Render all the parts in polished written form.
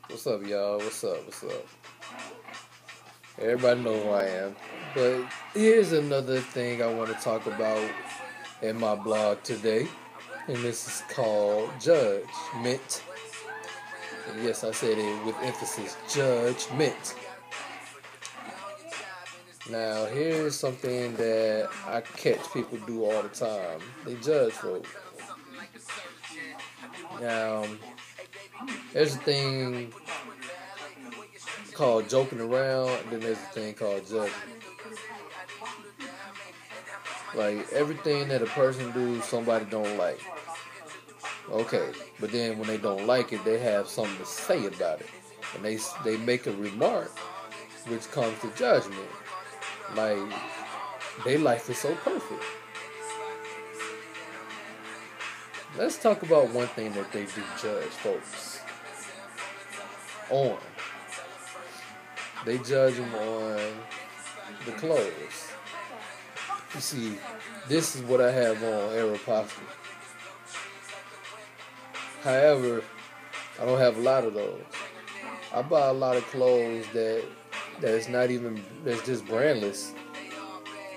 What's up, y'all? What's up? What's up? Everybody know who I am. But here's another thing I want to talk about in my blog today. And this is called Judgement. And yes, I said it with emphasis. Judgement. Now, here's something that I catch people do all the time. They judge folks. Now, there's a thing called joking around, and then there's a thing called judging. Like, everything that a person do, somebody don't like. Okay, but then when they don't like it, they have something to say about it. And they make a remark, which comes to judgment. Like, their life is so perfect. Let's talk about one thing that they do judge folks on. They judge them on the clothes. You see, this is what I have on Aeropostale. However, I don't have a lot of those. I buy a lot of clothes that's just brandless,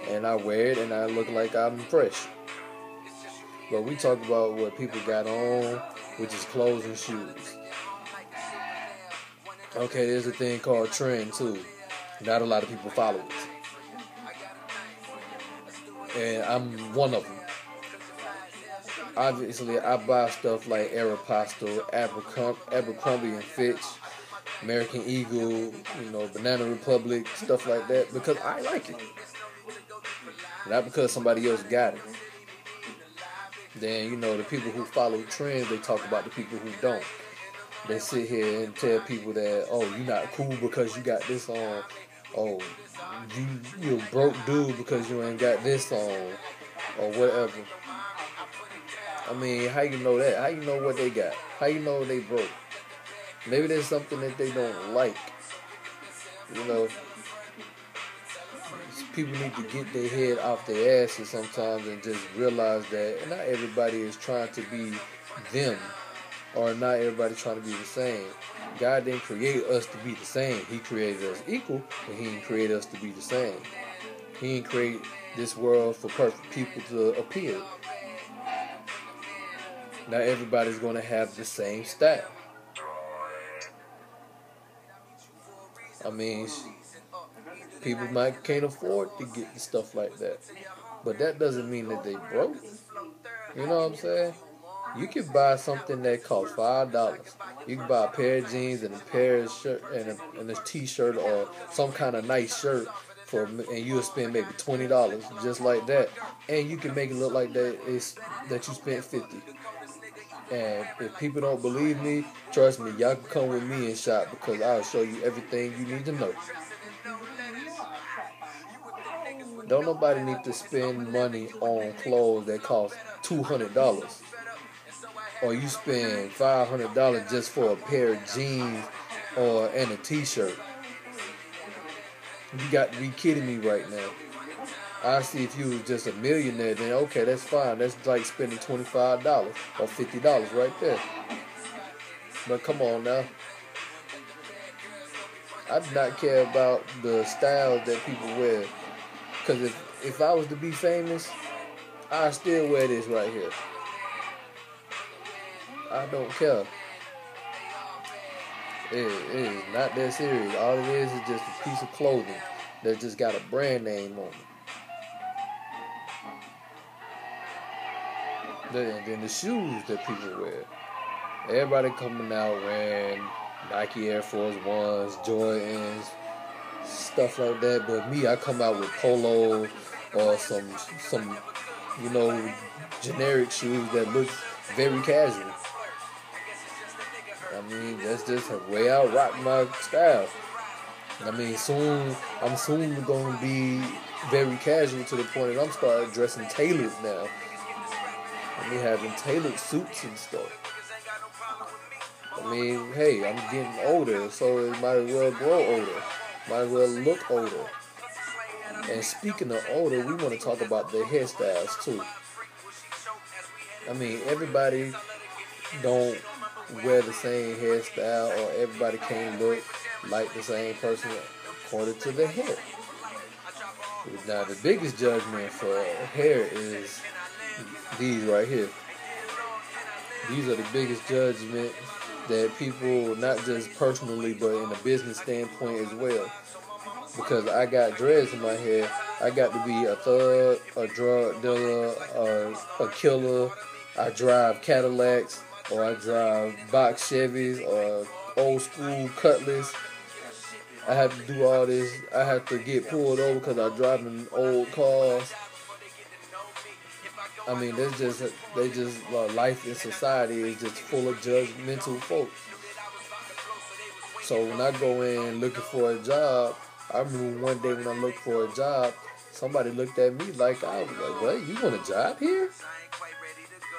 and I wear it and I look like I'm fresh. But we talk about what people got on, which is clothes and shoes. Okay, there's a thing called trend too. Not a lot of people follow it. And I'm one of them. Obviously, I buy stuff like Aeropostale, Abercrombie and Fitch, American Eagle, Banana Republic, stuff like that, because I like it. Not because somebody else got it. Then, the people who follow trends, they talk about the people who don't. They sit here and tell people that, oh, you're not cool because you got this on. Oh, you're a broke dude because you ain't got this on. Or whatever. I mean, how you know that? How you know what they got? How you know they broke? Maybe there's something that they don't like. People need to get their head off their asses sometimes and just realize that not everybody is trying to be them, or not everybody trying to be the same. God didn't create us to be the same. He created us equal, but He didn't create us to be the same. He didn't create this world for perfect people to appear. Not everybody's going to have the same style. I mean, people can't afford to get stuff like that. But that doesn't mean that they broke. You know what I'm saying? You can buy something that costs $5. You can buy a pair of jeans and a pair of shirt and a t-shirt or some kind of nice shirt and you'll spend maybe $20 just like that, and you can make it look like that you spent $50. And if people don't believe me, trust me, y'all can come with me and shop because I'll show you everything you need to know. Don't nobody need to spend money on clothes that cost $200. Or you spend $500 just for a pair of jeans and a t-shirt. You got to be kidding me right now. I see if you was just a millionaire, then okay, that's fine. That's like spending $25 or $50 right there. But come on now. I do not care about the styles that people wear. Because if I was to be famous, I'd still wear this right here. I don't care. It is not that serious. All it is just a piece of clothing that just got a brand name on it. And then the shoes that people wear. Everybody coming out wearing Nike Air Force Ones, Jordans, stuff like that. But me, I come out with polo or some generic shoes that look very casual. I mean, that's just the way I rock my style. I mean, I'm soon going to be very casual to the point that I'm starting dressing tailored now. I mean, having tailored suits and stuff. I mean, hey, I'm getting older, so it might as well grow older. Might as well look older. And speaking of older, we want to talk about the hairstyles too. I mean, everybody don't wear the same hairstyle or everybody can't look like the same person according to their hair. Now, the biggest judgment for hair is these right here. These are the biggest judgment that people, not just personally, but in a business standpoint as well. Because I got dreads in my hair, I got to be a thug, a drug dealer, a killer. I drive Cadillacs, or I drive box Chevys, or old school Cutlass. I have to do all this. I have to get pulled over because I'm driving old cars. I mean, life in society is just full of judgmental folks. So when I go in looking for a job, I remember one day when I looked for a job, somebody looked at me like, I was like, what, you want a job here?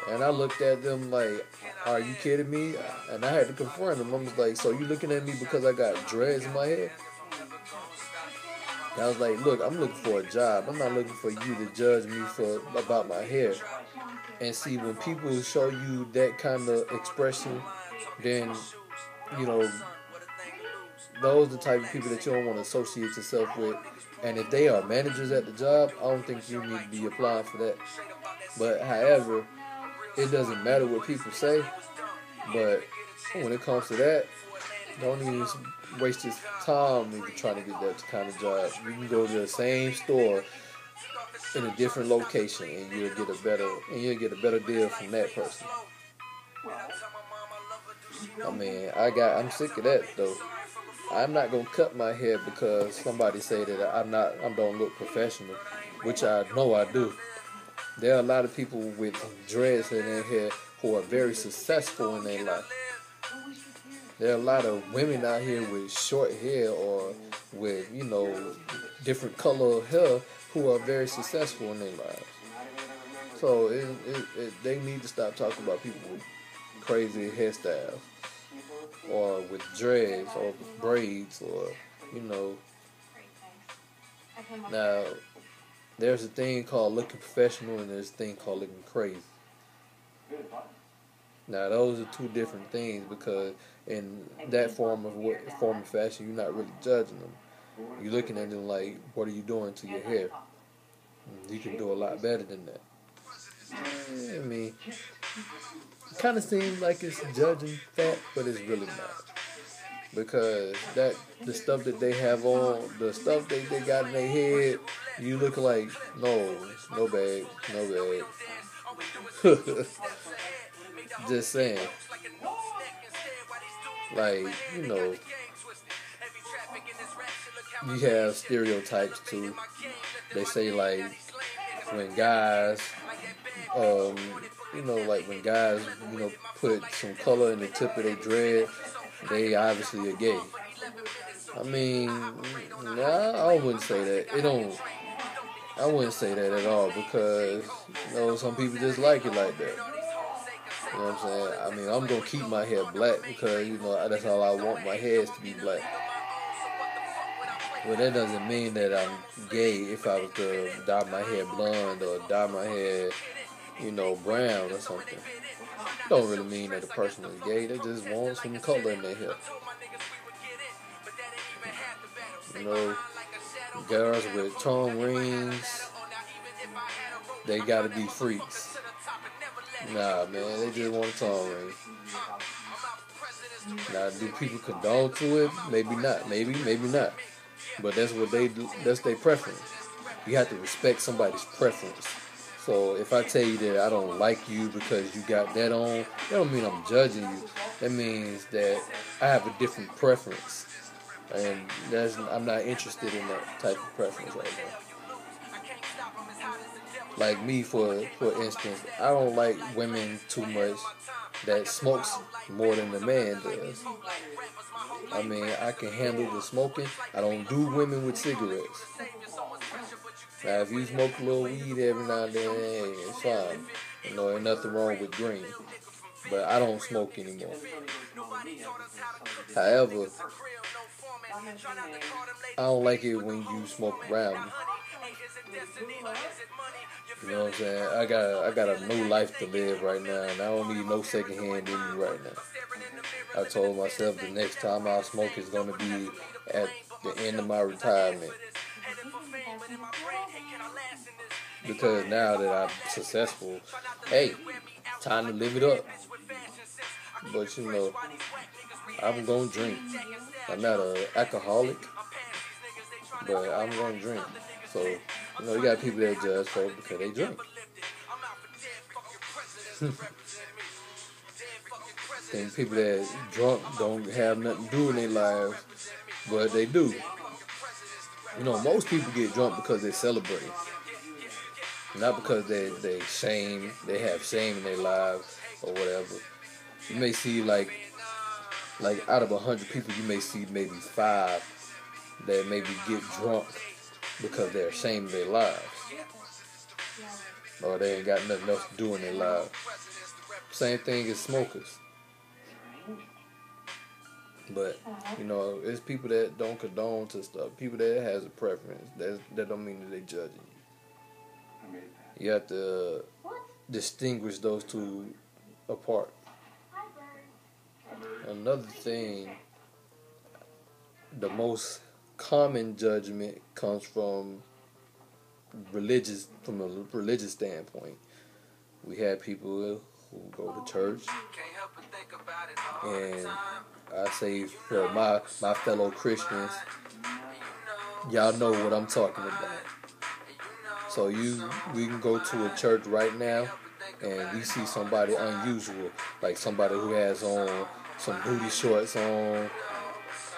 And I looked at them like, are you kidding me? And I had to confront them. I was like, so you looking at me because I got dreads in my head? And I was like, look, I'm looking for a job. I'm not looking for you to judge me about my hair. And see, when people show you that kind of expression, then, you know, those are the type of people that you don't want to associate yourself with. And if they are managers at the job, I don't think you need to be applying for that. But however, it doesn't matter what people say. But when it comes to that, don't even waste your time if you're trying to get that kind of job. You can go to the same store in a different location, and you'll get a better deal from that person. I mean, I'm sick of that though. I'm not gonna cut my hair because somebody say that I don't look professional, which I know I do. There are a lot of people with dreads in their hair who are very successful in their life. There are a lot of women out here with short hair or with, different color of hair who are very successful in their lives. So they need to stop talking about people with crazy hairstyles or with dreads or with braids or, Now, there's a thing called looking professional and there's a thing called looking crazy. Now, those are two different things because in that form of fashion, you're not really judging them. You're looking at them like, what are you doing to your hair? You can do a lot better than that. I mean, it kind of seems like it's judging fat, but it's really not. Because the stuff that they have on, the stuff they got in their head, you look like, no babe. Just saying. Like, you have stereotypes too. They say like when guys, when guys, put some color in the tip of their dread, they obviously are gay. I mean, I wouldn't say that. I wouldn't say that at all because, some people just like it like that. You know what I'm saying? I mean, I'm going to keep my hair black because, that's all I want my hairs to be black. But that doesn't mean that I'm gay if I was to dye my hair blonde or dye my hair, brown or something. It don't really mean that a person is gay. They just want some color in their hair. Girls with tongue rings, they gotta be freaks. Nah, man, they just want a tongue ring. Now, do people condone to it? Maybe not. Maybe not. But that's what they do. That's their preference. You have to respect somebody's preference. So if I tell you that I don't like you because you got that on, that don't mean I'm judging you. That means that I have a different preference. And I'm not interested in that type of preference right now. Like me, for instance, I don't like women too much that smokes more than the man does. I mean, I can handle the smoking. I don't do women with cigarettes. Now, if you smoke a little weed every now and then, hey, it's fine. Ain't nothing wrong with green. But I don't smoke anymore. However, I don't like it when you smoke around me. You know what I'm saying? I got a new life to live right now, and I don't need no second hand in me right now. I told myself the next time I smoke is gonna be at the end of my retirement. Because now that I'm successful, hey, time to live it up. But you know, I'm gonna drink. I'm not an alcoholic, but I'm gonna drink. So, you know, you got people that judge folks because they drink. And people that drunk don't have nothing to do in their lives, but they do. You know, most people get drunk because they celebrate, not because they have shame in their lives or whatever. You may see like out of 100 people, you may see maybe 5 that maybe get drunk because they're ashamed of their lives, or they ain't got nothing else to do in their lives. Same thing as smokers. But, you know, it's people that don't condone to stuff. People that has a preference. That don't mean that they judging you. You have to distinguish those two apart. Another thing, the most common judgment comes from a religious standpoint. We have people who go to church, and I say for my fellow Christians, y'all know what I'm talking about. So we can go to a church right now, and we see somebody unusual, like somebody who has on some booty shorts on,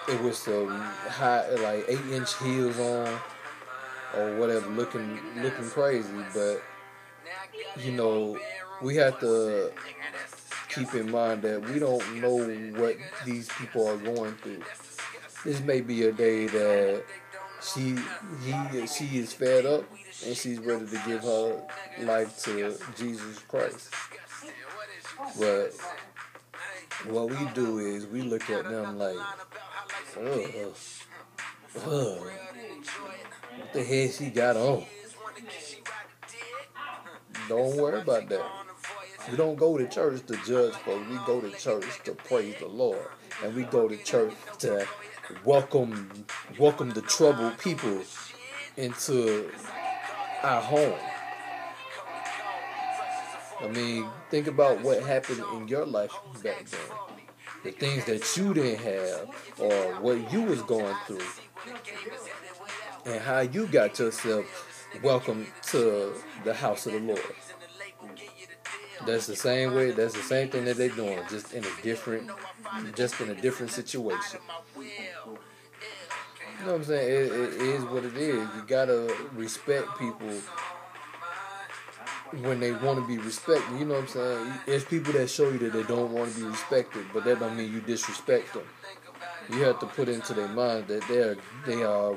it was some high, like 8-inch heels on, or whatever, looking crazy. But you know, we have to keep in mind that we don't know what these people are going through. This may be a day that she is fed up and she's ready to give her life to Jesus Christ. But what we do is we look at them like, what the hell she got on? Don't worry about that. We don't go to church to judge folks. We go to church to praise the Lord. And we go to church to welcome the troubled people into our home. I mean, think about what happened in your life back then. The things that you didn't have, or what you was going through, and how you got yourself welcome to the house of the Lord. That's the same way. That's the same thing that they're doing, just in a different situation. You know what I'm saying? It is what it is. You gotta respect people when they want to be respected. You know what I'm saying? There's people that show you that they don't want to be respected, but that don't mean you disrespect them. You have to put into their mind that they are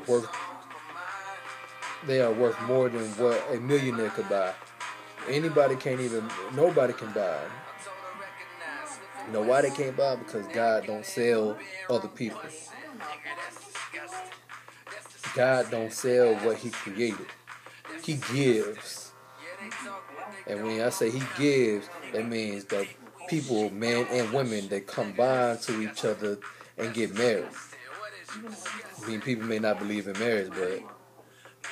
worth more than what a millionaire could buy. Nobody can buy. You know why they can't buy? Because God don't sell other people. God don't sell what He created. He gives. And when I say He gives, that means that people, men and women, they combine to each other and get married. I mean, people may not believe in marriage, but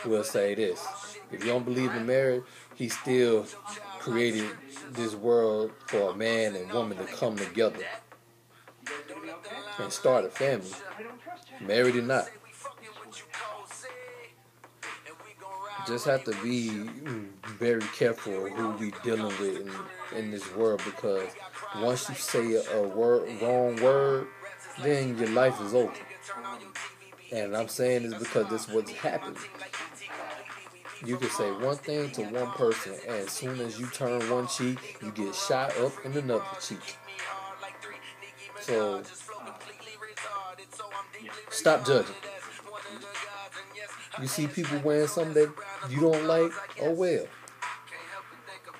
we'll say this. If you don't believe in marriage, He still created this world for a man and woman to come together and start a family, married or not. Just have to be very careful who we dealing with in this world, because once you say a wrong word, then your life is over. And I'm saying this because this is what's happening. You can say one thing to one person, and as soon as you turn one cheek, you get shot up in another cheek. So, stop judging. You see people wearing something that you don't like, oh well.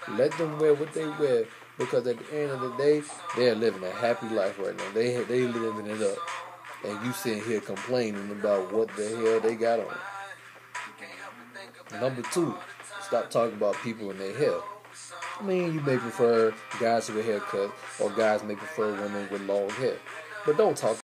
Let them wear what they wear, because at the end of the day, they're living a happy life right now. They living it up. And you sitting here complaining about what the hell they got on. Number two, stop talking about people and their hair. I mean, you may prefer guys with haircuts, or guys may prefer women with long hair. But don't talk